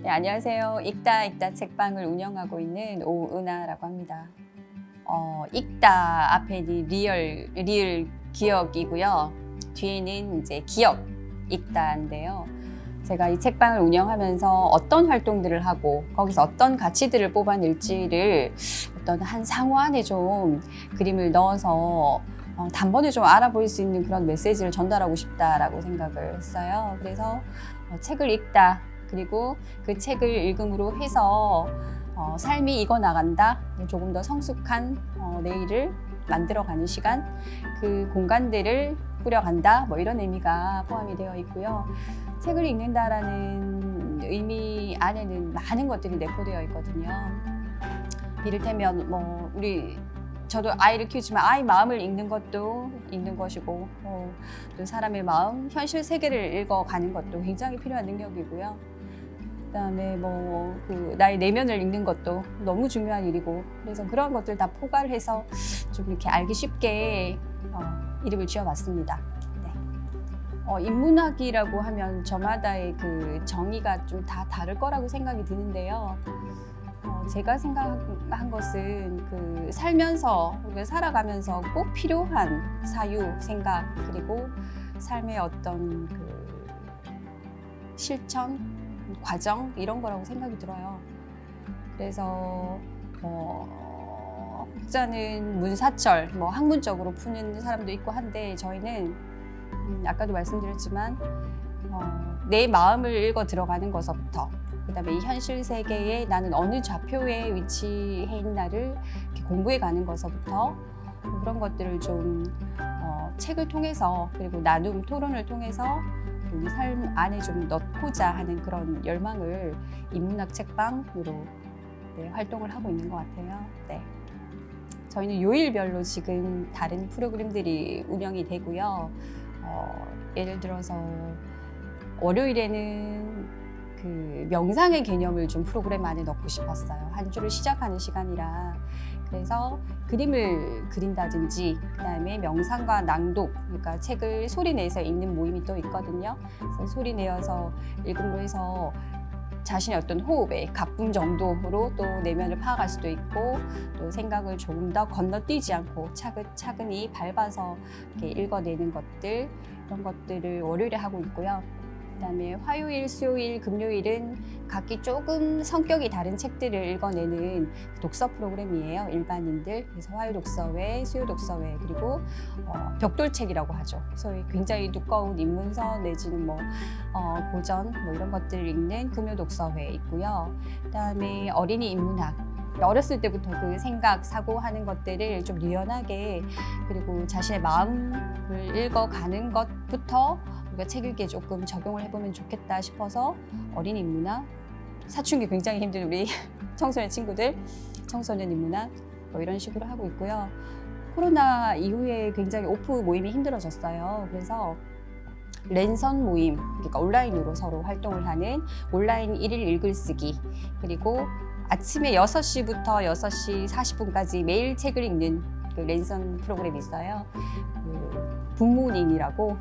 네, 안녕하세요. 읽다 책방을 운영하고 있는 오은하라고 합니다. 읽다 앞에는 리을 기억이고요. 뒤에는 이제 기억 읽다인데요. 제가 이 책방을 운영하면서 어떤 활동들을 하고 거기서 어떤 가치들을 뽑아낼지를 어떤 한 상호 안에 좀 그림을 넣어서 단번에 좀 알아볼 수 있는 그런 메시지를 전달하고 싶다라고 생각을 했어요. 그래서 책을 읽다, 그리고 그 책을 읽음으로 해서 삶이 익어나간다, 조금 더 성숙한 내일을 만들어가는 시간, 그 공간들을 꾸려간다, 뭐 이런 의미가 포함이 되어 있고요. 책을 읽는다라는 의미 안에는 많은 것들이 내포되어 있거든요. 이를테면 저도 아이를 키우지만 아이 마음을 읽는 것도 읽는 것이고, 또 사람의 마음, 현실 세계를 읽어가는 것도 굉장히 필요한 능력이고요. 그다음에 나의 내면을 읽는 것도 너무 중요한 일이고, 그래서 그런 것들 다 포괄 해서 좀 이렇게 알기 쉽게 이름을 지어봤습니다. 네. 인문학이라고 하면 저마다의 그 정의가 좀 다 다를 거라고 생각이 드는데요. 제가 생각한 것은 그 살면서, 우리가 살아가면서 꼭 필요한 사유, 생각, 그리고 삶의 어떤 그 실천, 과정, 이런 거라고 생각이 들어요. 그래서 혹자는 문사철, 학문적으로 푸는 사람도 있고 한데, 저희는 아까도 말씀드렸지만 내 마음을 읽어 들어가는 것부터, 그다음에 이 현실 세계에 나는 어느 좌표에 위치해 있나를 이렇게 공부해 가는 것부터, 그런 것들을 좀 책을 통해서, 그리고 나눔, 토론을 통해서 우리 삶 안에 좀 넣고자 하는 그런 열망을 인문학 책방으로 활동을 하고 있는 것 같아요. 네. 저희는 요일별로 지금 다른 프로그램들이 운영이 되고요. 예를 들어서 월요일에는 그 명상의 개념을 좀 프로그램 안에 넣고 싶었어요. 한 주를 시작하는 시간이라. 그래서 그림을 그린다든지, 그다음에 명상과 낭독, 그러니까 책을 소리내서 읽는 모임이 또 있거든요. 그래서 소리내어서 읽음으로 해서 자신의 어떤 호흡의 가쁨 정도로 또 내면을 파악할 수도 있고, 또 생각을 조금 더 건너뛰지 않고 차근히 밟아서 이렇게 읽어내는 것들, 이런 것들을 월요일에 하고 있고요. 그다음에 화요일, 수요일, 금요일은 각기 조금 성격이 다른 책들을 읽어내는 독서 프로그램이에요. 일반인들. 그래서 화요 독서회, 수요 독서회, 그리고 벽돌책이라고 하죠. 소위 굉장히 두꺼운 입문서 내지는 고전 이런 것들을 읽는 금요 독서회 있고요. 그다음에 어린이 인문학. 어렸을 때부터 그 생각, 사고하는 것들을 좀 유연하게, 그리고 자신의 마음을 읽어가는 것부터 우리가 책 읽기에 조금 적용을 해보면 좋겠다 싶어서 어린이 인문학, 사춘기 굉장히 힘든 우리 청소년 친구들, 청소년 인문학 이런 식으로 하고 있고요. 코로나 이후에 굉장히 오프 모임이 힘들어졌어요. 그래서 랜선 모임, 그러니까 온라인으로 서로 활동을 하는 온라인 1일 읽을쓰기, 그리고 아침에 6시부터 6시 40분까지 매일 책을 읽는 그 랜선 프로그램이 있어요. 부모님이라고,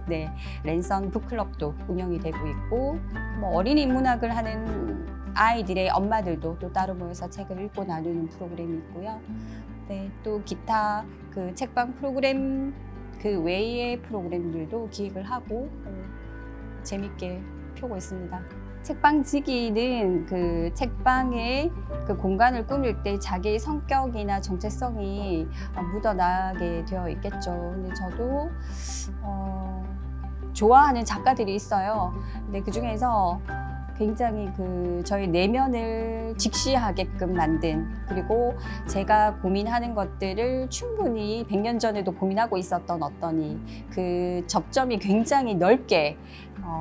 랜선 북클럽도 운영이 되고 있고, 어린이 인문학을 하는 아이들의 엄마들도 또 따로 모여서 책을 읽고 나누는 프로그램이 있고요. 또 기타 그 책방 프로그램 그 외의 프로그램들도 기획을 하고 재밌게 펴고 있습니다. 책방지기는 그 책방의 그 공간을 꾸밀 때 자기의 성격이나 정체성이 묻어나게 되어 있겠죠. 근데 저도 좋아하는 작가들이 있어요. 근데 그 중에서 굉장히 저희 내면을 직시하게끔 만든, 그리고 제가 고민하는 것들을 충분히 100년 전에도 고민하고 있었던 그 접점이 굉장히 넓게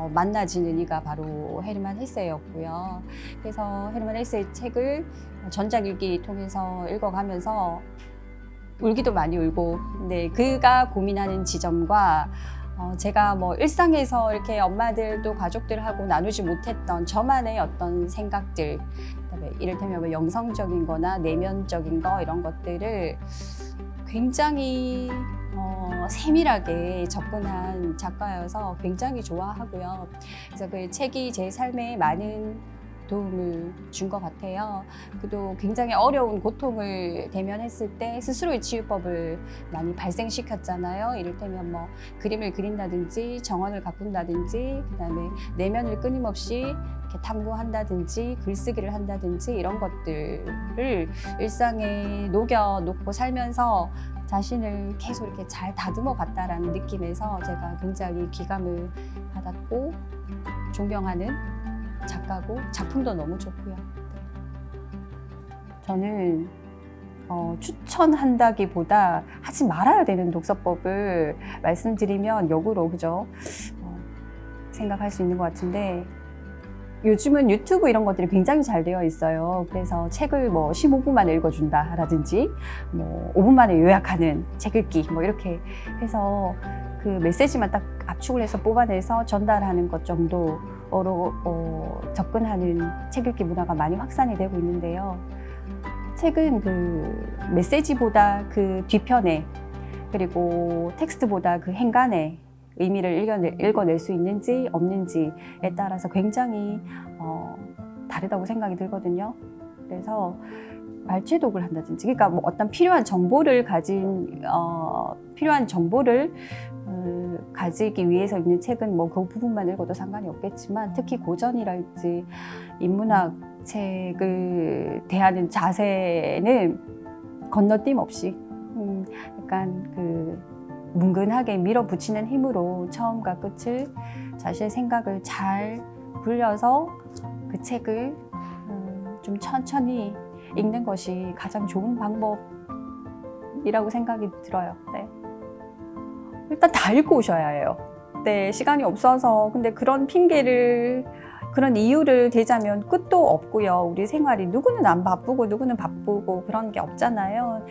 만나지는 이가 바로 헤르만 헤세였고요. 그래서 헤르만 헤세의 책을 전작일기 통해서 읽어가면서 울기도 많이 울고, 근데 그가 고민하는 지점과 제가 일상에서 이렇게 엄마들도 가족들하고 나누지 못했던 저만의 어떤 생각들, 이를테면 영성적인 거나 내면적인 거, 이런 것들을 굉장히 세밀하게 접근한 작가여서 굉장히 좋아하고요. 그래서 그 책이 제 삶에 많은 도움을 준 것 같아요. 그도 굉장히 어려운 고통을 대면했을 때 스스로의 치유법을 많이 발생시켰잖아요. 이를테면 뭐 그림을 그린다든지 정원을 가꾼다든지 그다음에 내면을 끊임없이 이렇게 탐구한다든지 글쓰기를 한다든지 이런 것들을 일상에 녹여놓고 살면서 자신을 계속 이렇게 잘 다듬어 갔다라는 느낌에서 제가 굉장히 귀감을 받았고 존경하는 작가고 작품도 너무 좋고요. 저는 추천한다기보다 하지 말아야 되는 독서법을 말씀드리면 역으로 그죠? 생각할 수 있는 것 같은데 요즘은 유튜브 이런 것들이 굉장히 잘 되어 있어요. 그래서 책을 뭐 15분 만에 읽어준다 라든지 뭐 5분 만에 요약하는 책 읽기 뭐 이렇게 해서 그 메시지만 딱 압축을 해서 뽑아내서 전달하는 것 정도로 접근하는 책 읽기 문화가 많이 확산이 되고 있는데요. 책은 그 메시지보다 그 뒤편에 그리고 텍스트보다 그 행간에 의미를 읽어낼 수 있는지 없는지에 따라서 굉장히 다르다고 생각이 들거든요. 그래서 말취독을 한다든지, 그러니까 뭐 어떤 필요한 정보를 가지기 위해서 읽는 책은 뭐 그 부분만 읽어도 상관이 없겠지만 특히 고전이랄지 인문학 책을 대하는 자세는 건너뛸 없이 약간 그 뭉근하게 밀어붙이는 힘으로 처음과 끝을 자신의 생각을 잘 굴려서 그 책을 좀 천천히 읽는 것이 가장 좋은 방법이라고 생각이 들어요. 네. 일단 다 읽고 오셔야 해요. 네, 시간이 없어서. 근데 그런 이유를 대자면 끝도 없고요. 우리 생활이 누구는 안 바쁘고 누구는 바쁘고 그런 게 없잖아요.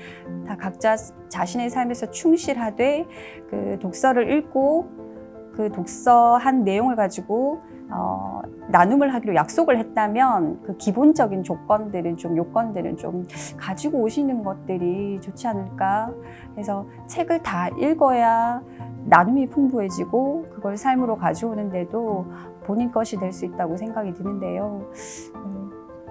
다 각자 자신의 삶에서 충실하되 그 독서를 읽고 그 독서한 내용을 가지고 나눔을 하기로 약속을 했다면 그 기본적인 요건들은 좀 가지고 오시는 것들이 좋지 않을까. 그래서 책을 다 읽어야 나눔이 풍부해지고 그걸 삶으로 가져오는데도 본인 것이 될 수 있다고 생각이 드는데요.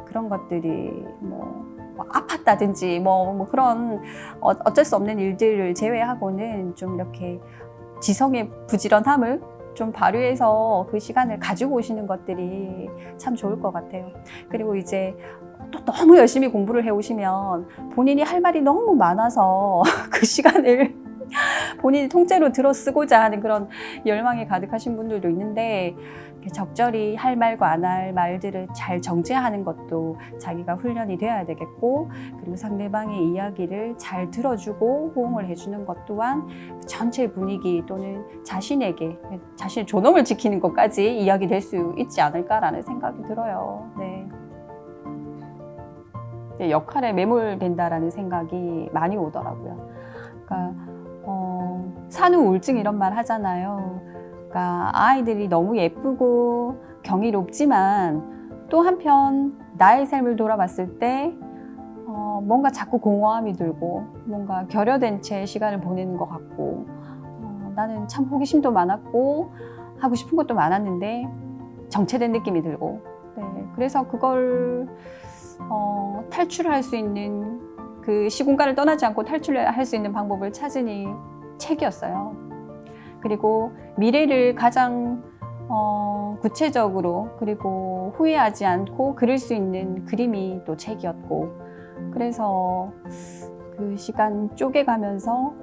그런 것들이 뭐 아팠다든지 뭐 그런 어쩔 수 없는 일들을 제외하고는 좀 이렇게 지성의 부지런함을 좀 발휘해서 그 시간을 가지고 오시는 것들이 참 좋을 것 같아요. 그리고 이제 또 너무 열심히 공부를 해오시면 본인이 할 말이 너무 많아서 그 시간을 본인이 통째로 들어쓰고자 하는 그런 열망이 가득하신 분들도 있는데 적절히 할 말과 안 할 말들을 잘 정제하는 것도 자기가 훈련이 되어야 되겠고 그리고 상대방의 이야기를 잘 들어주고 호응을 해주는 것 또한 전체 분위기 또는 자신의 존엄을 지키는 것까지 이야기될 수 있지 않을까라는 생각이 들어요. 네. 역할에 매몰된다라는 생각이 많이 오더라고요. 그러니까 산후 우울증 이런 말 하잖아요. 그러니까 아이들이 너무 예쁘고 경이롭지만 또 한편 나의 삶을 돌아봤을 때 뭔가 자꾸 공허함이 들고 뭔가 결여된 채 시간을 보내는 것 같고 나는 참 호기심도 많았고 하고 싶은 것도 많았는데 정체된 느낌이 들고 네, 그래서 그걸 탈출할 수 있는 그 시공간을 떠나지 않고 탈출할 수 있는 방법을 찾으니 책이었어요. 그리고 미래를 가장 구체적으로 그리고 후회하지 않고 그릴 수 있는 그림이 또 책이었고 그래서 그 시간 쪼개가면서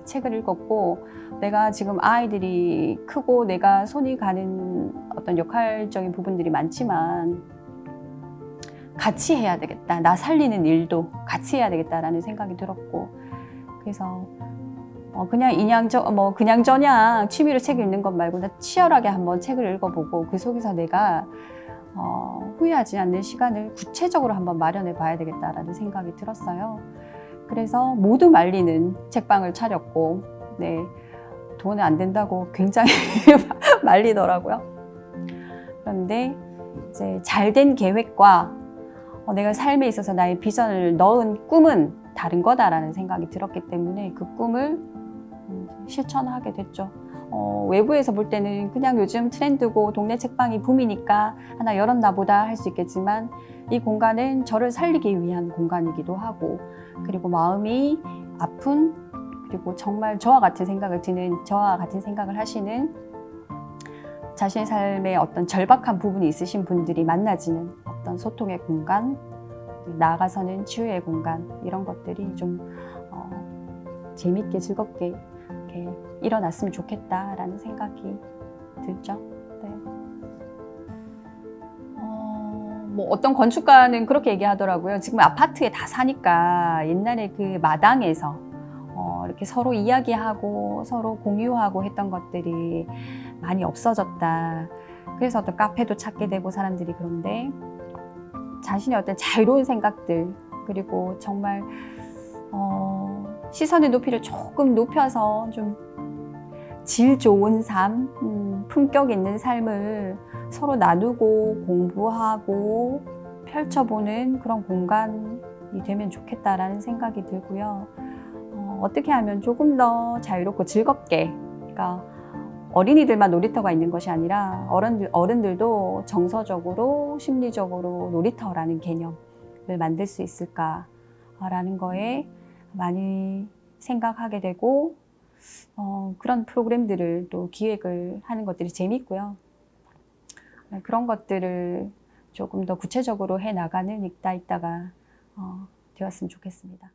책을 읽었고 내가 지금 아이들이 크고 내가 손이 가는 어떤 역할적인 부분들이 많지만 같이 해야 되겠다. 나 살리는 일도 같이 해야 되겠다라는 생각이 들었고 그래서 그냥 저냥 취미로 책 읽는 것 말고 나 치열하게 한번 책을 읽어보고 그 속에서 내가 후회하지 않는 시간을 구체적으로 한번 마련해 봐야 되겠다라는 생각이 들었어요. 그래서 모두 말리는 책방을 차렸고 네, 돈이 안 된다고 굉장히 말리더라고요. 그런데 이제 잘된 계획과 내가 삶에 있어서 나의 비전을 넣은 꿈은 다른 거다라는 생각이 들었기 때문에 그 꿈을 실천하게 됐죠. 외부에서 볼 때는 그냥 요즘 트렌드고 동네 책방이 붐이니까 하나 열었나 보다 할 수 있겠지만 이 공간은 저를 살리기 위한 공간이기도 하고 그리고 마음이 아픈 그리고 정말 저와 같은 생각을 하시는 자신의 삶에 어떤 절박한 부분이 있으신 분들이 만나지는 어떤 소통의 공간, 나아가서는 치유의 공간 이런 것들이 좀 재밌게 즐겁게 이렇게 일어났으면 좋겠다라는 생각이 들죠. 네. 뭐 어떤 건축가는 그렇게 얘기하더라고요. 지금 아파트에 다 사니까 옛날에 그 마당에서 이렇게 서로 이야기하고 서로 공유하고 했던 것들이 많이 없어졌다. 그래서 어떤 카페도 찾게 되고 사람들이 그런데 자신의 어떤 자유로운 생각들 그리고 정말 시선의 높이를 조금 높여서 좀 질 좋은 삶, 품격 있는 삶을 서로 나누고 공부하고 펼쳐보는 그런 공간이 되면 좋겠다라는 생각이 들고요. 어떻게 하면 조금 더 자유롭고 즐겁게, 그러니까 어린이들만 놀이터가 있는 것이 아니라 어른들도 정서적으로, 심리적으로 놀이터라는 개념을 만들 수 있을까라는 거에 많이 생각하게 되고 그런 프로그램들을 또 기획을 하는 것들이 재밌고요. 그런 것들을 조금 더 구체적으로 해 나가는 이따가 되었으면 좋겠습니다.